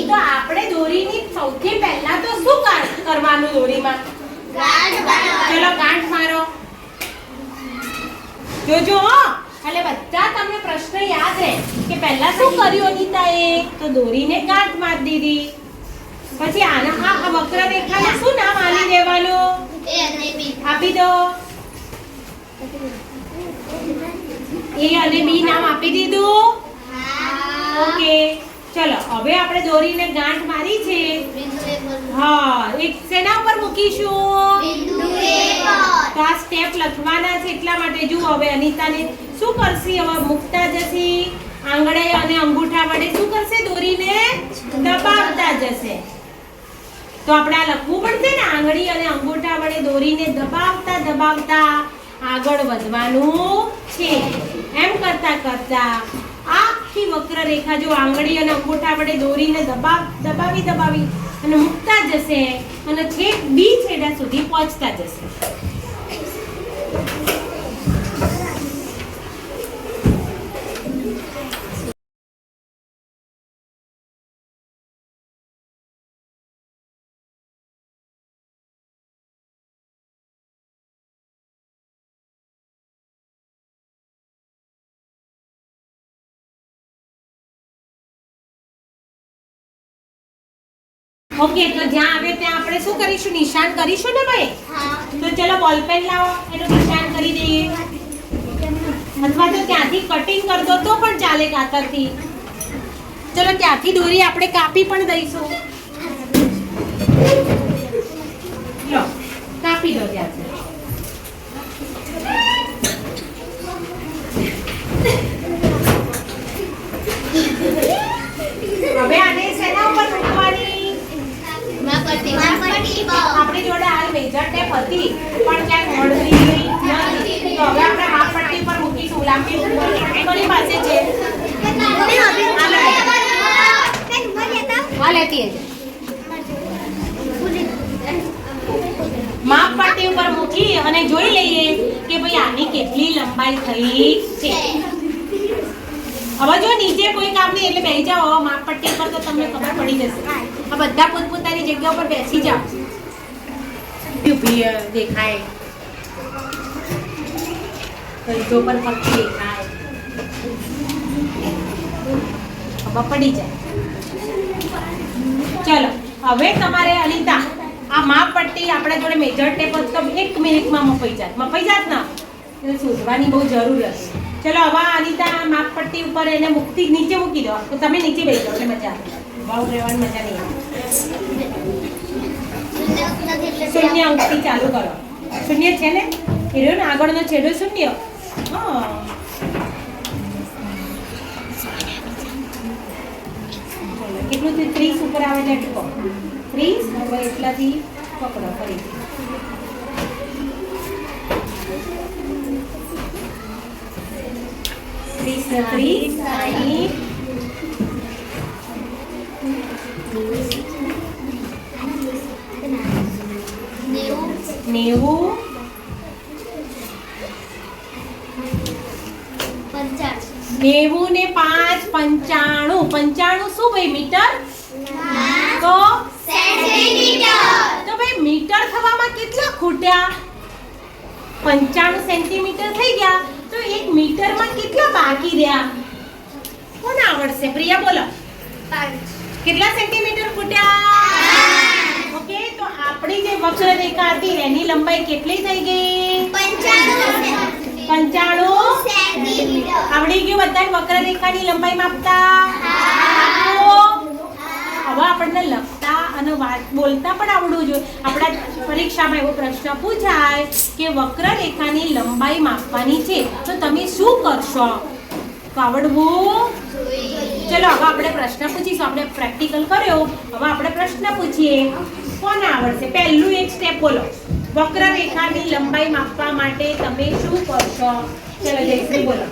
તો આપણે દોરીની સૌથી પહેલા તો શું કરવાનું દોરીમાં? ગાંઠ બાંધવાની. ચલો ગાંઠ મારો. જોજો હો, એટલે બધા તમને પ્રશ્ન યાદ રહે કે પહેલા શું કર્યું અનિતાએ? તો દોરીને ગાંઠ મારી દીધી. પછી આના આ વક્રરેખાને શું નામ આપી દેવાનું? એ અને બી. આપી દો. એ અને બી નામ આપી દીધું. હા. ઓકે, ચલો હવે આપણે દોરીને ગાંઠ મારી છે. બિંદુ એ પર. હા, એક શેના ઉપર મૂકીશું? બિંદુ એ પર. તો આ સ્ટેપ લખવાના છે એટલા માટે જુઓ. હવે અનિતાને શું કરશે? હવે મૂકતા જશે આંગળે અને અંગૂઠા વડે શું કરશે? દોરીને દબાવતા જશે. તો આપણે આ લખવું પડશે ને, આંગળી અને અંગૂઠા વડે દોરીને દબાવતા દબાવતા આગળ વધવાનું છે. એમ કરતા કરતા આખી વક્રરેખા જો આંગળી અને અંગૂઠા વડે દોરીને દબાવી અને મૂકતા જશે અને છેક બી છેડા સુધી પહોંચતા જશે. ઓકે, તો જ્યાં આવે ત્યાં આપણે શું કરીશું? નિશાન કરીશું ને ભાઈ? હા. તો ચલો બોલ પેન લાવો, એનું નિશાન કરી દઈએ. અથવા તો ત્યાંથી કટિંગ કરી દો તો પણ ચાલે કાતરથી. ચલો ત્યાંથી દોરી આપણે કાપી પણ દઈશું. લો, કાપી દો ત્યાંથી. હવે આને શેના ઉપર મૂકવાની? આપણી જોડે હાલ મેજર ટેપ હતી પણ ક્યાંક મળતી નથી. તો હવે આપણે માપપટ્ટી પર મૂકીશું. લાંબી કોની પાસે છે? આ લેતી આવજે. માપપટ્ટી ઉપર મૂકી અને જોઈ લઈએ કે ભાઈ આની કેટલી લંબાઈ થઈ છે. હવે જો નીચે કોઈ કામ નહીં એટલે બેસી જાઓ માપપટ્ટી પર, તો તમને ખબર પડી જશે. આ બધા પોતપોતાની જગ્યા ઉપર બેસી જાઓ. ઊભી દેખાય, કંઈકો પર ફક્ત દેખાય, ખબર પડી જાય. ચલો હવે તમારે અનિતા આ માપપટ્ટી આપણા જોડે મેજર ટેપ તો 1 મિનિટમાં મપાઈ જાત ના, એટલે શોધવાની બહુ જરૂર હતી. ચલો હવે અનિતા માપપટ્ટી ઉપર એને નીચે મૂકી દો. તો તમે નીચે બેસી જાઓ એટલે મજા આવે. ભાવ રહેવાની મજા નહીં આવે. શૂન્ય અંકથી ચાલુ કરો. શૂન્ય છે ને, એ રહ્યો ને આગળનો છેડો શૂન્ય. હા, કેટલું 30 ઉપર આવે એટલે કહો 30. હવે એટલાથી પકડો ફરીથી. નેવું 90 ને 5 95. 95 શું ભાઈ મીટર? તો સેન્ટીમીટર. તો ભાઈ મીટર થવામાં કેટલા ખૂટ્યા? 95 સેન્ટીમીટર થઈ ગયા. તો 1 મીટરમાં કેટલા બાકી રહ્યા? કોને આવડશે? પ્રિયા બોલો. 5. કેટલા સેન્ટીમીટર ખૂટ્યા? ઓકે, તો આપણી જે વક્રરેખા હતી એની લંબાઈ કેટલી થઈ ગઈ? 95 સેન્ટીમીટર. આવડી ગયું બધાને વક્રરેખાની લંબાઈ માપતા? હવે આપણને લખતા અને બોલતા પણ આવડવું જોઈએ. આપણા પરીક્ષામાં એવો પ્રશ્ન પૂછાય કે વક્રરેખાની લંબાઈ માપવાની છે તો તમે શું કરશો? તો આવડવું. ચલો હવે આપણે પ્રશ્ન પૂછીશું. આપણે પ્રેક્ટિકલ કર્યો, હવે આપણે પ્રશ્ન પૂછીએ. કોને આવડશે? પહેલું એક સ્ટેપ બોલો. વક્રરેખાની લંબાઈ માપવા માટે તમે શું કરશો? ચલો જયશ્રી બોલો.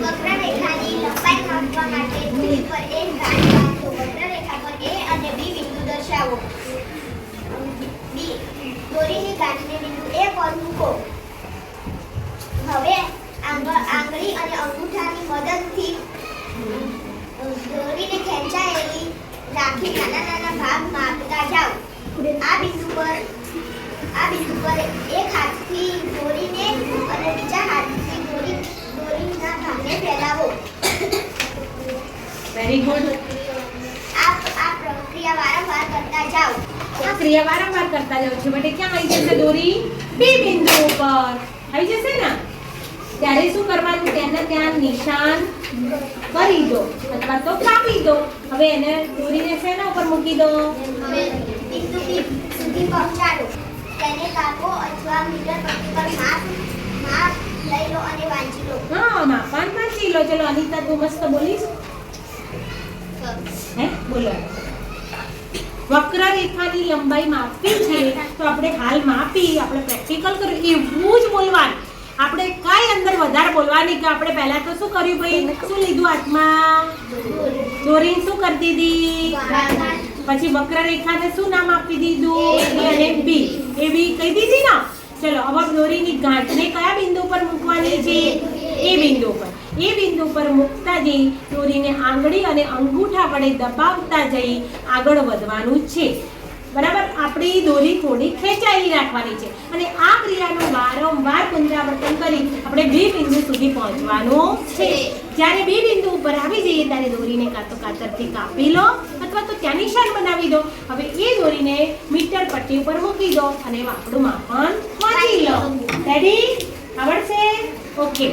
વક્રરેખાની લંબાઈ માપવા માટે દોરી પર એક ગાંઠ બાંધો. વક્રરેખા પર A અને B બિંદુ દર્શાવો. બી દોરીની ગાંઠને બિંદુ A પર મૂકો. હવે આંગળી અને અંગૂઠાની મદદથી દોરીને ખેંચાયેલી આખી નાના નાના ભાગ માપતા જાઓ. આ બિંદુ પર એક હાથથી દોરીને અને બીજા હાથથી દોરીના ભાગને ફેલાવો. Very good. આ પ્રક્રિયા વારંવાર કરતા જાઓ. આ ક્રિયા વારંવાર કરતા જાવ છો બેટે. ક્યાં આવી જશે દોરી? બી બિંદુ ઉપર આવી જશે ને. ત્યારે શું કરવાનું? તેને ત્યાં નિશાન કરી દો અથવા તો કાપી દો. હવે એને દોરીને શેના ઉપર મૂકી દો? બિંદુ બી સુધી પહોંચાડો. તેને કાપો અથવા મીટર પટ્ટી પર માપ લઈ લો અને વાંચી લો. હા, માપાન વાંચી લો. ચલો અનિતા, તું મસ્ત બોલીશ. હે બોલો. વક્રરેખાની લંબાઈ માપવી છે તો આપણે હાલ માપી, આપણે પ્રેક્ટિકલ કર્યું એવું જ બોલવાનું. આપણે કાંઈ અંદર વધારે બોલવાની કે આપણે પહેલા તો શું કર્યું ભાઈ? શું લીધું હાથમાં? દોરી શું કરતી હતી? પછી વક્રરેખાને શું નામ આપી દીધું? A અને B. એ બી કહી દીધી ને. ચલો હવે દોરીની ગાંઠને કયા બિંદુ પર મૂકવાની છે? એ બિંદુ પર. એ બિંદુ પર મૂકતા જઈ દોરીને આંગળી અને અંગૂઠા વડે દબાવતા જઈ આગળ વધવાનું છે. બરાબર? આપણી દોરી થોડી ખેંચાયેલી રાખવાની છે અને આ ક્રિયાનું વારંવાર પુનરાવર્તન કરી આપણે બી બિંદુ સુધી પહોંચવાનું છે. જ્યારે બી બિંદુ ઉપર આવી જઈએ ત્યારે દોરીને કાં તો કાતરથી કાપી લો અથવા તો ત્યાં નિશાન બનાવી દો. હવે એ દોરીને મીટર પટ્ટી ઉપર મૂકી દો અને આપણું માપન વાંચી લો. રેડી? આવડશે? ઓકે.